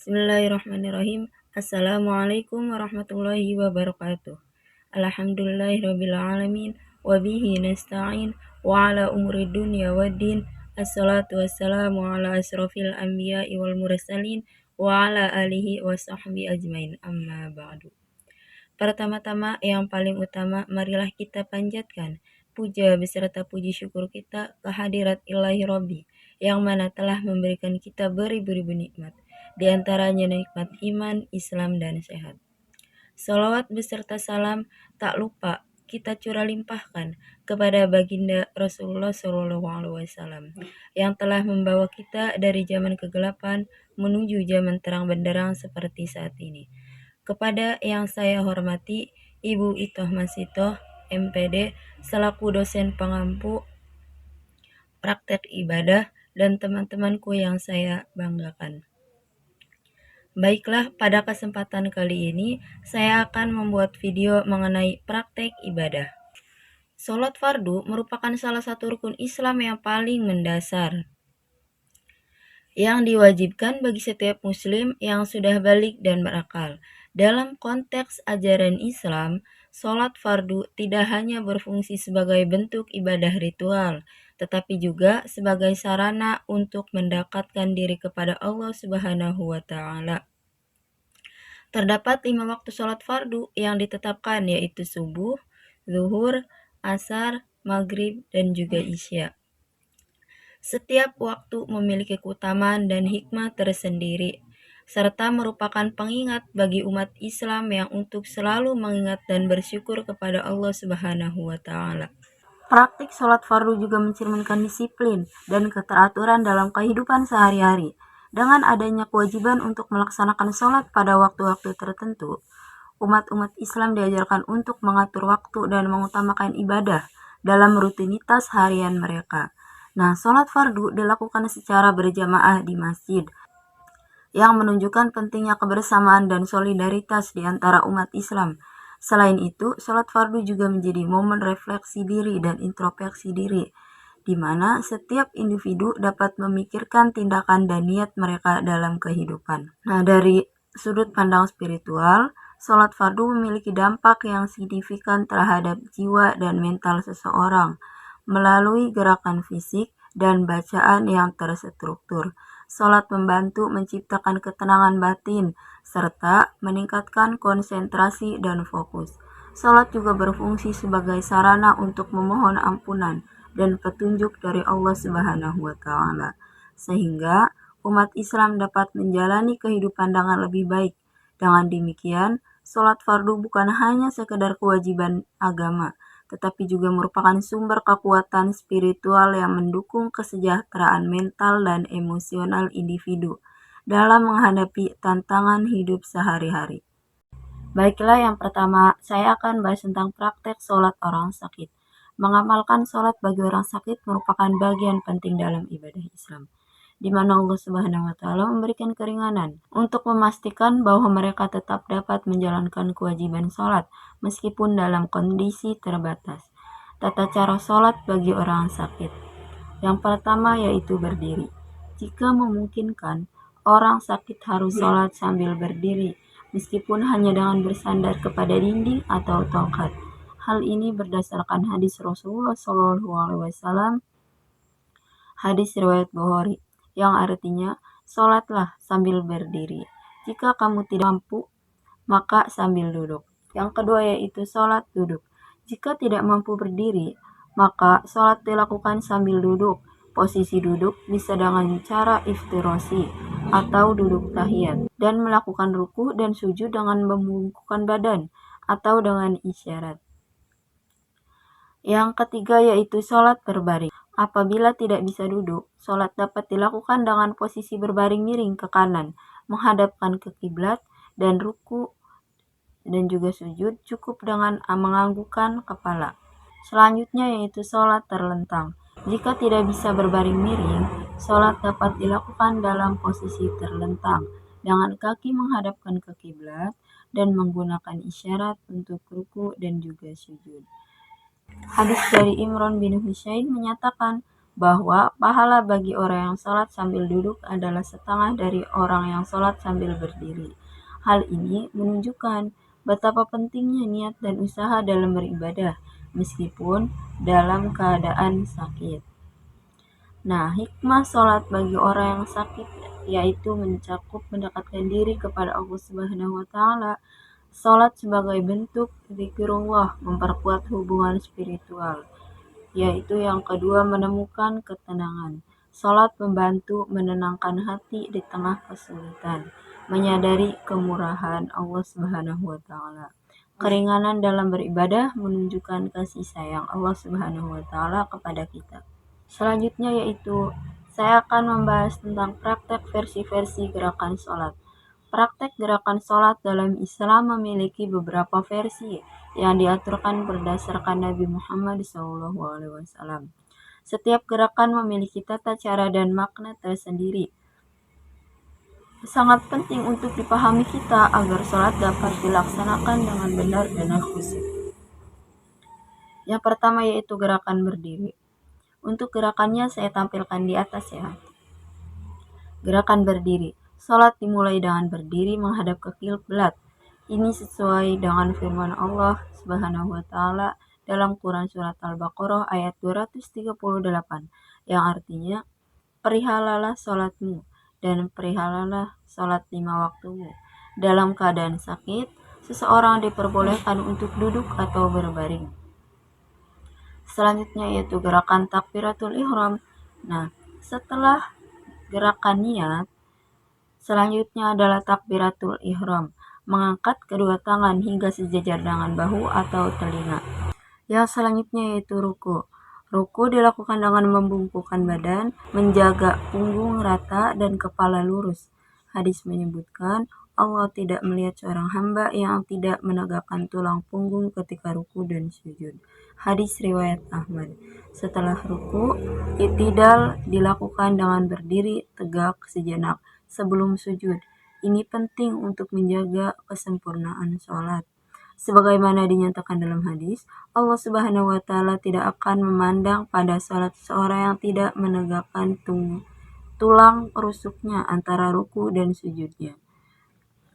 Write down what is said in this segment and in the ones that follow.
Bismillahirrahmanirrahim. Assalamualaikum warahmatullahi wabarakatuh. Alhamdulillahirabbil alamin wa bihi nasta'in wa ala umuri dunya waddin. Assalatu wassalamu ala asrofil anbiya'i wal mursalin wa ala alihi wa sahbihi ajmain. Amma ba'du. Pertama-tama yang paling utama, marilah kita panjatkan puja beserta puji syukur kita kehadirat Ilahi Robbi yang mana telah memberikan kita beribu-ribu nikmat, di antaranya nikmat iman, Islam, dan sehat. Salawat beserta salam tak lupa kita curah limpahkan kepada baginda Rasulullah SAW yang telah membawa kita dari zaman kegelapan menuju zaman terang benderang seperti saat ini. Kepada yang saya hormati Ibu Itoh Masitoh, MPD, selaku dosen pengampu praktek ibadah, dan teman-temanku yang saya banggakan. Baiklah, pada kesempatan kali ini saya akan membuat video mengenai praktek ibadah. Sholat fardu merupakan salah satu rukun Islam yang paling mendasar, yang diwajibkan bagi setiap muslim yang sudah balik dan berakal. Dalam konteks ajaran Islam, sholat fardu tidak hanya berfungsi sebagai bentuk ibadah ritual, tetapi juga sebagai sarana untuk mendekatkan diri kepada Allah Subhanahu wa Ta'ala. Terdapat 5 waktu sholat fardu yang ditetapkan, yaitu subuh, zuhur, asar, maghrib, dan juga isya. Setiap waktu memiliki keutamaan dan hikmah tersendiri, serta merupakan pengingat bagi umat Islam yang untuk selalu mengingat dan bersyukur kepada Allah Subhanahu wa Ta'ala. Praktik sholat fardu juga mencerminkan disiplin dan keteraturan dalam kehidupan sehari-hari. Dengan adanya kewajiban untuk melaksanakan sholat pada waktu-waktu tertentu, umat-umat Islam diajarkan untuk mengatur waktu dan mengutamakan ibadah dalam rutinitas harian mereka. Nah, sholat fardu dilakukan secara berjamaah di masjid, yang menunjukkan pentingnya kebersamaan dan solidaritas di antara umat Islam. Selain itu, sholat fardu juga menjadi momen refleksi diri dan introspeksi diri, di mana setiap individu dapat memikirkan tindakan dan niat mereka dalam kehidupan. Nah, dari sudut pandang spiritual, sholat fardu memiliki dampak yang signifikan terhadap jiwa dan mental seseorang melalui gerakan fisik dan bacaan yang terstruktur. Sholat membantu menciptakan ketenangan batin serta meningkatkan konsentrasi dan fokus. Sholat juga berfungsi sebagai sarana untuk memohon ampunan dan petunjuk dari Allah Subhanahu wa Ta'ala, sehingga umat Islam dapat menjalani kehidupan dengan lebih baik. Dengan demikian, sholat fardu bukan hanya sekedar kewajiban agama, tetapi juga merupakan sumber kekuatan spiritual yang mendukung kesejahteraan mental dan emosional individu dalam menghadapi tantangan hidup sehari-hari. Baiklah, yang pertama saya akan bahas tentang praktek sholat orang sakit. Mengamalkan sholat bagi orang sakit merupakan bagian penting dalam ibadah Islam, di mana Allah Subhanahu wa Ta'ala memberikan keringanan untuk memastikan bahwa mereka tetap dapat menjalankan kewajiban sholat meskipun dalam kondisi terbatas. Tata cara sholat bagi orang sakit. Yang pertama yaitu berdiri. Jika memungkinkan, orang sakit harus sholat sambil berdiri, meskipun hanya dengan bersandar kepada dinding atau tongkat. Hal ini berdasarkan hadis Rasulullah SAW, hadis riwayat Bukhari, yang artinya, sholatlah sambil berdiri. Jika kamu tidak mampu, maka sambil duduk. Yang kedua yaitu sholat duduk. Jika tidak mampu berdiri, maka sholat dilakukan sambil duduk. Posisi duduk bisa dengan cara iftirasi atau duduk tahiyat, dan melakukan ruku dan sujud dengan membungkukkan badan atau dengan isyarat. Yang ketiga yaitu sholat berbaring. Apabila tidak bisa duduk, sholat dapat dilakukan dengan posisi berbaring miring ke kanan, menghadapkan ke kiblat, dan ruku dan juga sujud cukup dengan menganggukkan kepala. Selanjutnya yaitu sholat terlentang. Jika tidak bisa berbaring miring, sholat dapat dilakukan dalam posisi terlentang, dengan kaki menghadapkan ke kiblat dan menggunakan isyarat untuk ruku dan juga sujud. Hadis dari Imran bin Husain menyatakan bahwa pahala bagi orang yang sholat sambil duduk adalah setengah dari orang yang sholat sambil berdiri. Hal ini menunjukkan betapa pentingnya niat dan usaha dalam beribadah, meskipun dalam keadaan sakit. Nah, hikmah sholat bagi orang yang sakit yaitu mencakup mendekatkan diri kepada Allah Subhanahu wa Ta'ala. Sholat sebagai bentuk zikrullah memperkuat hubungan spiritual, yaitu yang kedua menemukan ketenangan. Sholat membantu menenangkan hati di tengah kesulitan, menyadari kemurahan Allah Subhanahu wa Ta'ala. Keringanan dalam beribadah menunjukkan kasih sayang Allah Subhanahu wa Ta'ala kepada kita. Selanjutnya yaitu saya akan membahas tentang praktek versi-versi gerakan sholat. Praktek gerakan sholat dalam Islam memiliki beberapa versi yang diaturkan berdasarkan Nabi Muhammad SAW. Setiap gerakan memiliki tata cara dan makna tersendiri. Sangat penting untuk dipahami kita agar sholat dapat dilaksanakan dengan benar dan khusyuk. Yang pertama yaitu gerakan berdiri. Untuk gerakannya saya tampilkan di atas ya. Gerakan berdiri. Sholat dimulai dengan berdiri menghadap ke kiblat. Ini sesuai dengan firman Allah Subhanahu wa Ta'ala dalam Quran surat Al-Baqarah ayat 238 yang artinya perihalalah sholatmu dan perihalalah sholat 5 waktumu. Dalam keadaan sakit, seseorang diperbolehkan untuk duduk atau berbaring. Selanjutnya yaitu gerakan takbiratul ihram. Nah, setelah gerakan niat, selanjutnya adalah takbiratul ihram, mengangkat kedua tangan hingga sejajar dengan bahu atau telinga. Yang selanjutnya yaitu ruku. Ruku dilakukan dengan membungkukkan badan, menjaga punggung rata dan kepala lurus. Hadis menyebutkan Allah tidak melihat seorang hamba yang tidak menegakkan tulang punggung ketika ruku dan sujud. Hadis riwayat Ahmad. Setelah ruku, i'tidal dilakukan dengan berdiri tegak sejenak sebelum sujud. Ini penting untuk menjaga kesempurnaan sholat. Sebagaimana dinyatakan dalam hadis, Allah Subhanahu wa Ta'ala tidak akan memandang pada sholat seorang yang tidak menegakkan tulang rusuknya antara ruku dan sujudnya,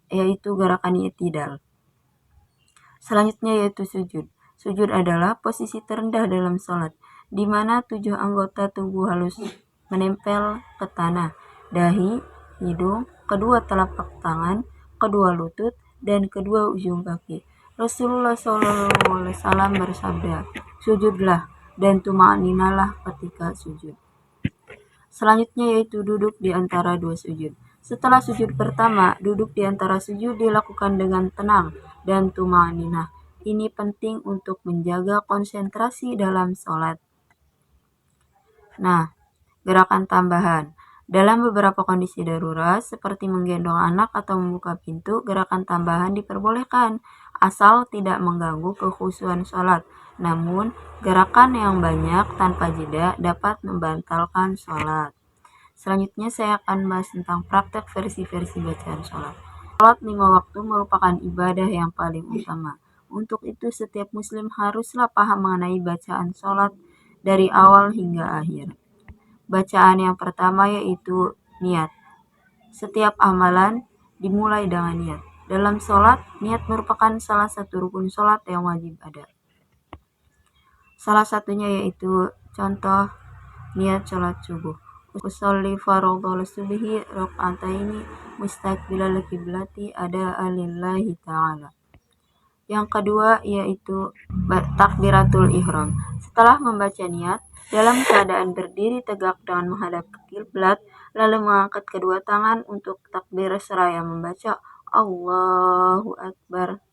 yaitu gerakan i'tidal. Selanjutnya yaitu sujud. Sujud adalah posisi terendah dalam sholat, di mana 7 anggota tubuh halus menempel ke tanah, dahi, hidung, kedua telapak tangan, kedua lutut, dan kedua ujung kaki. Rasulullah SAW bersabda, sujudlah dan tuma'ninalah ketika sujud. Selanjutnya yaitu duduk di antara dua sujud. Setelah sujud pertama, duduk di antara sujud dilakukan dengan tenang dan tuma'ninah. Ini penting untuk menjaga konsentrasi dalam sholat. Nah, gerakan tambahan. Dalam beberapa kondisi darurat, seperti menggendong anak atau membuka pintu, gerakan tambahan diperbolehkan, asal tidak mengganggu kekhusyuan sholat. Namun, gerakan yang banyak tanpa jeda dapat membatalkan sholat. Selanjutnya saya akan bahas tentang praktek versi-versi bacaan sholat. Sholat 5 waktu merupakan ibadah yang paling utama. Untuk itu setiap muslim haruslah paham mengenai bacaan sholat dari awal hingga akhir. Bacaan yang pertama yaitu niat. Setiap amalan dimulai dengan niat. Dalam sholat, niat merupakan salah satu rukun sholat yang wajib ada. Salah satunya yaitu contoh niat sholat subuh. Usolli fardhu subhi raka'ataini mustaqbilal qiblati ada lillahi ta'ala. Yang kedua yaitu takbiratul ihram. Setelah membaca niat, dalam keadaan berdiri tegak dengan menghadap ke kiblat, lalu mengangkat kedua tangan untuk takbir seraya membaca Allahu Akbar.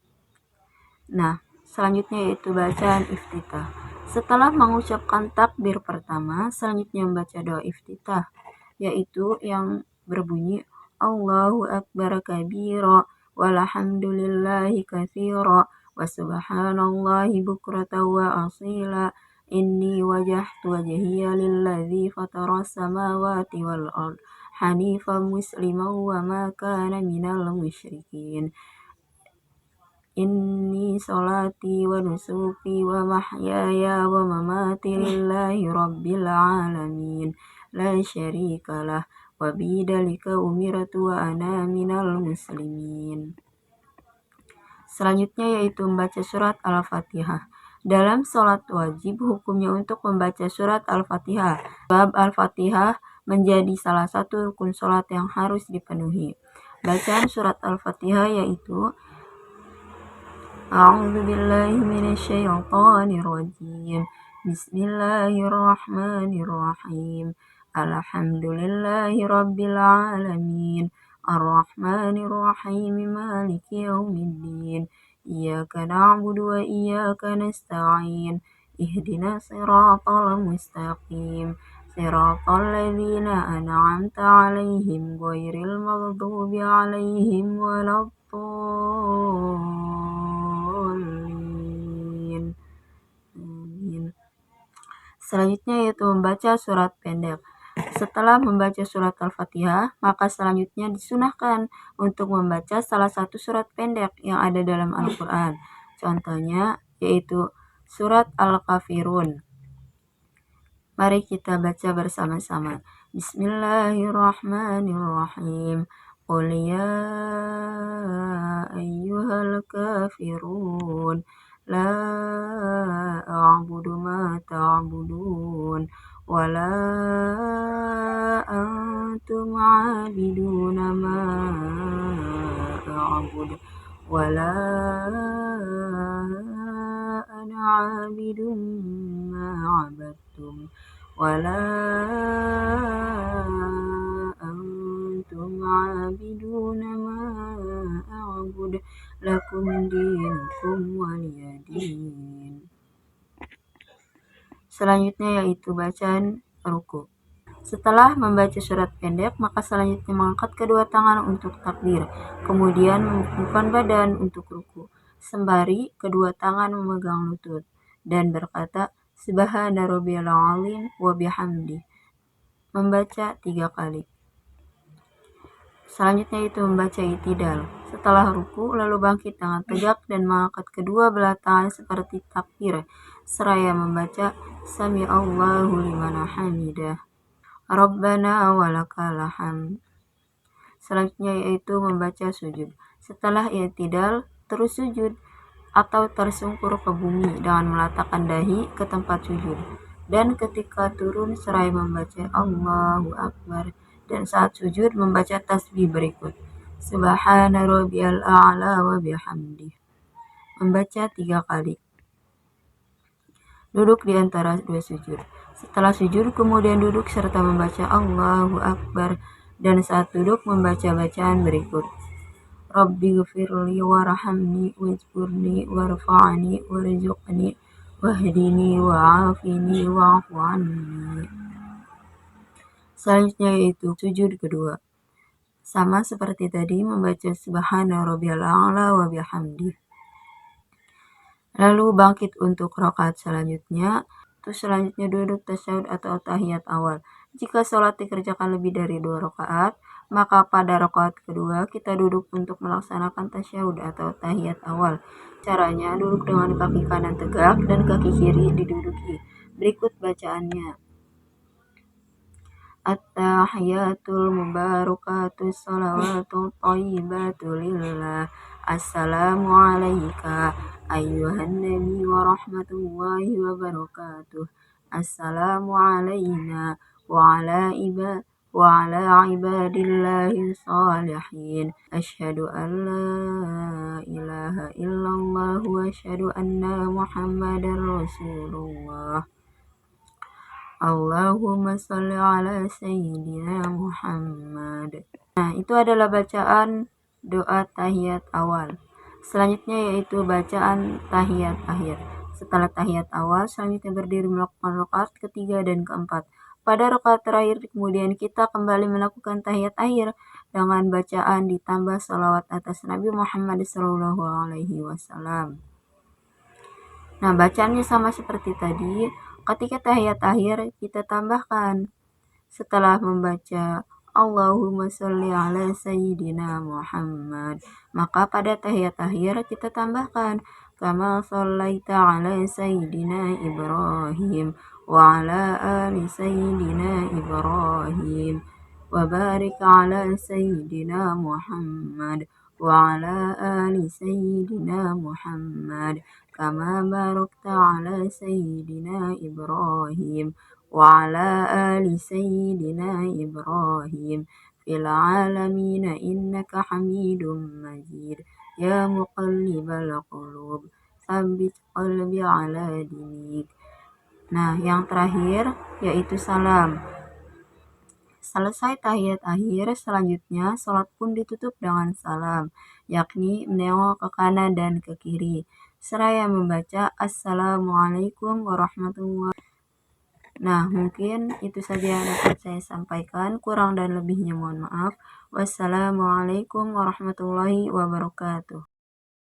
Nah, selanjutnya yaitu bacaan iftitah. Setelah mengucapkan takbir pertama, selanjutnya membaca doa iftitah, yaitu yang berbunyi Allahu Akbar kabira walhamdulillahi katsira wa subhanallahi bukratan wa asila inni wajahtu wajhiya lilladzi fataras samawati wal ard hanifan musliman wa ma kana minal musyrikin. Inni salati wa nusuki wa mahyaya wa mamati lillahi rabbil alamin la syarikalah wa bidzalika umirtu wa ana minal muslimin. Selanjutnya yaitu membaca surat Al-Fatihah. Dalam sholat wajib hukumnya untuk membaca surat Al-Fatihah. Sebab Al-Fatihah menjadi salah satu rukun sholat yang harus dipenuhi. Bacaan surat Al-Fatihah yaitu A'udzu billahi minasyaitonir rajim. Bismillahirrahmanirrahim. Alhamdulillahi rabbil alamin. Ar-Rahmanir-Rahim. Maliki yaumiddin. Iyyaka na'budu wa iyyaka nasta'in. Ihdinas siratal mustaqim. Siratal ladzina an'amta 'alaihim ghairil maghdubi 'alaihim waladdallin. Amin. Selanjutnya yaitu membaca surat pendek. Setelah membaca surat Al-Fatihah, maka selanjutnya disunahkan untuk membaca salah satu surat pendek yang ada dalam Al-Quran. Contohnya yaitu surat Al-Kafirun. Mari kita baca bersama-sama. Bismillahirrahmanirrahim. Qul ya ayyuhal kafirun. La a'budu ma ta'budun. Wa la antum 'abiduna ma a'budu. Wa la ana 'abidun ma 'abadtum. Wala antum 'abiduna ma a'budu lakum dinukum waliyadin. Selanjutnya yaitu bacaan ruku. Setelah membaca surat pendek, maka selanjutnya mengangkat kedua tangan untuk takbir, kemudian mengumpulkan badan untuk ruku, sembari kedua tangan memegang lutut, dan berkata, Subhana rabbiyal azim wa bihamdi. Membaca 3 kali. Selanjutnya itu membaca i'tidal. Setelah ruku, lalu bangkit dengan tegak dan mengangkat kedua belah tangan seperti takbir, seraya membaca Sami Allahu liman hamidah. Rabbana walakal hamd. Selanjutnya yaitu membaca sujud. Setelah i'tidal, terus sujud atau tersungkur ke bumi dengan meletakkan dahi ke tempat sujud. Dan ketika turun seraya membaca Allahu Akbar. Dan saat sujud membaca tasbih berikut. Subhana rabbiyal a'la wa bihamdih. Membaca 3 kali. Duduk di antara dua sujud. Setelah sujud kemudian duduk serta membaca Allahu Akbar. Dan saat duduk membaca bacaan berikut. Rabbi ghfirli warhamni wajburni warfa'ni warzuqni wahdini wa'afini wa'fu anni. Selanjutnya yaitu sujud kedua. Sama seperti tadi membaca Subhana rabbiyal a'la wa bihamdi. Lalu bangkit untuk rakaat selanjutnya. Terus selanjutnya duduk tasyahud atau tahiyat awal. Jika sholat dikerjakan lebih dari 2 rakaat, maka pada rakaat kedua kita duduk untuk melaksanakan tasyahud atau tahiyat awal. Caranya duduk dengan kaki kanan tegak dan kaki kiri diduduki. Berikut bacaannya. At-tahiyatul mubarakatus salawatul thayyibatu lillah. Assalamu alayka ayyuhan nabi wa rahmatullahi wa barakatuh. Assalamu alayna wa ala ibadillahi salihin. Asyhadu an la ilaha illallah wa asyhadu anna muhammadar rasulullah. Allahumma sholli ala sayyidina Muhammad. Nah, itu adalah bacaan doa tahiyat awal. Selanjutnya yaitu bacaan tahiyat akhir. Setelah tahiyat awal, selanjutnya berdiri melakukan rakaat ketiga dan keempat. Pada rakaat terakhir, kemudian kita kembali melakukan tahiyat akhir dengan bacaan ditambah salawat atas Nabi Muhammad SAW. Nah, bacaannya sama seperti tadi. Ketika tahiyat akhir, kita tambahkan setelah membaca Allahumma sholli ala Sayyidina Muhammad. Maka pada tahiyat akhir kita tambahkan kama shallaita ala Sayyidina Ibrahim wa ala ali Sayyidina Ibrahim wa barik ala Sayyidina Muhammad wa ala ali Sayyidina Muhammad kama barakta ala Sayyidina Ibrahim wa ala ali Sayyidina Ibrahim fil alamin innaka Hamidum Majid. Ya muqallibal qulub tsabbit qalbi ala dinik. Nah, yang terakhir yaitu salam. Selesai tahiyat akhir, selanjutnya sholat pun ditutup dengan salam, yakni menengok ke kanan dan ke kiri, seraya membaca Assalamualaikum warahmatullahi wabarakatuh. Nah, mungkin itu saja yang dapat saya sampaikan. Kurang dan lebihnya mohon maaf. Wassalamualaikum warahmatullahi wabarakatuh.